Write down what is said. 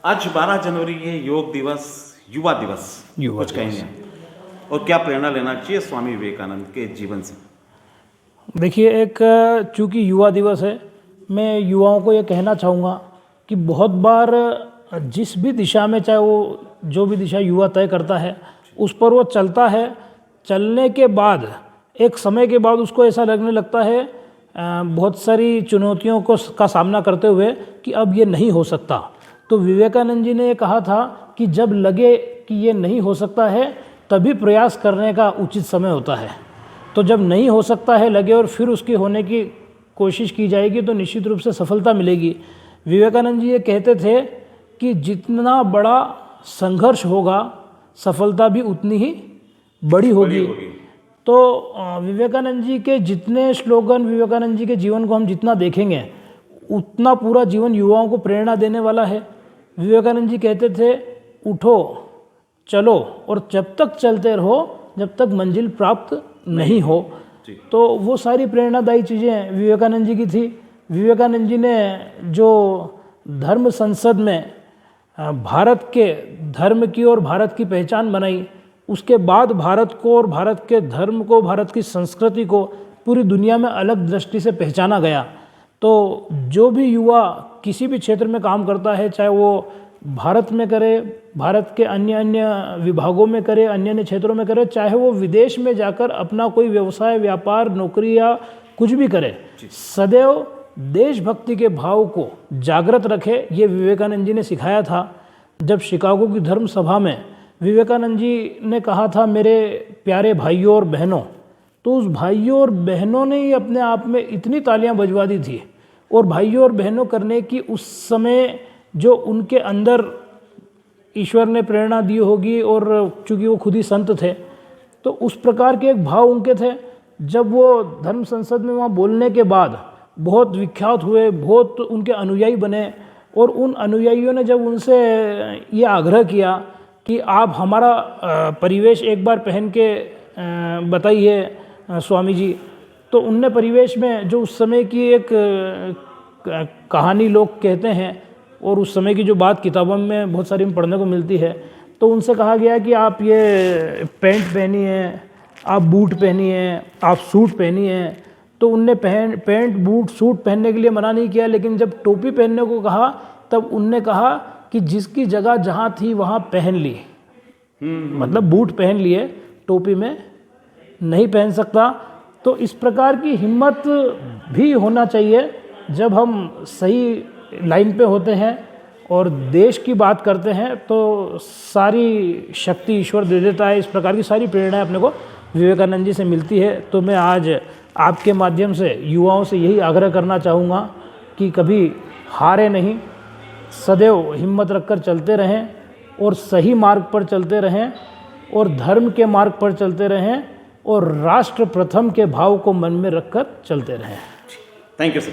आज 12 जनवरी है योग दिवस, युवा दिवस, कुछ कहेंगे और क्या प्रेरणा लेना चाहिए स्वामी विवेकानंद के जीवन से? देखिए, एक चूँकि युवा दिवस है, मैं युवाओं को ये कहना चाहूँगा कि बहुत बार जिस भी दिशा में, चाहे वो जो भी दिशा युवा तय करता है, उस पर वो चलता है। चलने के बाद एक समय के बाद उसको ऐसा लगने लगता है बहुत सारी चुनौतियों का सामना करते हुए कि अब ये नहीं हो सकता। तो विवेकानंद जी ने ये कहा था कि जब लगे कि ये नहीं हो सकता है तभी प्रयास करने का उचित समय होता है। तो जब नहीं हो सकता है लगे और फिर उसकी होने की कोशिश की जाएगी तो निश्चित रूप से सफलता मिलेगी। विवेकानंद जी ये कहते थे कि जितना बड़ा संघर्ष होगा सफलता भी उतनी ही बड़ी होगी। तो विवेकानंद जी के जितने स्लोगन, विवेकानंद जी के जीवन को हम जितना देखेंगे उतना पूरा जीवन युवाओं को प्रेरणा देने वाला है। विवेकानंद जी कहते थे, उठो चलो और जब तक चलते रहो जब तक मंजिल प्राप्त नहीं हो। तो वो सारी प्रेरणादायी चीज़ें विवेकानंद जी की थी। विवेकानंद जी ने जो धर्म संसद में भारत के धर्म की और भारत की पहचान बनाई, उसके बाद भारत को और भारत के धर्म को, भारत की संस्कृति को पूरी दुनिया में अलग दृष्टि से पहचाना गया। तो जो भी युवा किसी भी क्षेत्र में काम करता है, चाहे वो भारत में करे, भारत के अन्य विभागों में करे, अन्य क्षेत्रों में करे, चाहे वो विदेश में जाकर अपना कोई व्यवसाय, व्यापार, नौकरी या कुछ भी करे, सदैव देशभक्ति के भाव को जागृत रखे। ये विवेकानंद जी ने सिखाया था। जब शिकागो की धर्म सभा में विवेकानंद जी ने कहा था, मेरे प्यारे भाइयों और बहनों, तो उस भाइयों और बहनों ने ही अपने आप में इतनी तालियां बजवा दी थी। और भाइयों और बहनों करने की उस समय जो उनके अंदर ईश्वर ने प्रेरणा दी होगी, और चूँकि वो खुद ही संत थे तो उस प्रकार के एक भाव उनके थे। जब वो धर्म संसद में वहाँ बोलने के बाद बहुत विख्यात हुए, बहुत उनके अनुयायी बने, और उन अनुयायियों ने जब उनसे ये आग्रह किया कि आप हमारा परिवेश एक बार पहन के बताइए स्वामी जी, तो उनने परिवेश में जो उस समय की एक कहानी लोग कहते हैं और उस समय की जो बात किताबों में बहुत सारी पढ़ने को मिलती है, तो उनसे कहा गया कि आप ये पैंट पहनिए, आप बूट पहनिए, आप सूट पहनिए। तो उनने पैंट, बूट, सूट पहनने के लिए मना नहीं किया, लेकिन जब टोपी पहनने को कहा तब उनने कहा कि जिसकी जगह जहाँ थी वहाँ पहन ली। मतलब बूट पहन लिए, टोपी में नहीं पहन सकता। तो इस प्रकार की हिम्मत भी होना चाहिए जब हम सही लाइन पे होते हैं और देश की बात करते हैं, तो सारी शक्ति ईश्वर दे देता है। इस प्रकार की सारी प्रेरणाएं अपने को विवेकानंद जी से मिलती है। तो मैं आज आपके माध्यम से युवाओं से यही आग्रह करना चाहूँगा कि कभी हारे नहीं, सदैव हिम्मत रखकर चलते रहें और सही मार्ग पर चलते रहें और धर्म के मार्ग पर चलते रहें और राष्ट्र प्रथम के भाव को मन में रखकर चलते रहें। Thank you sir.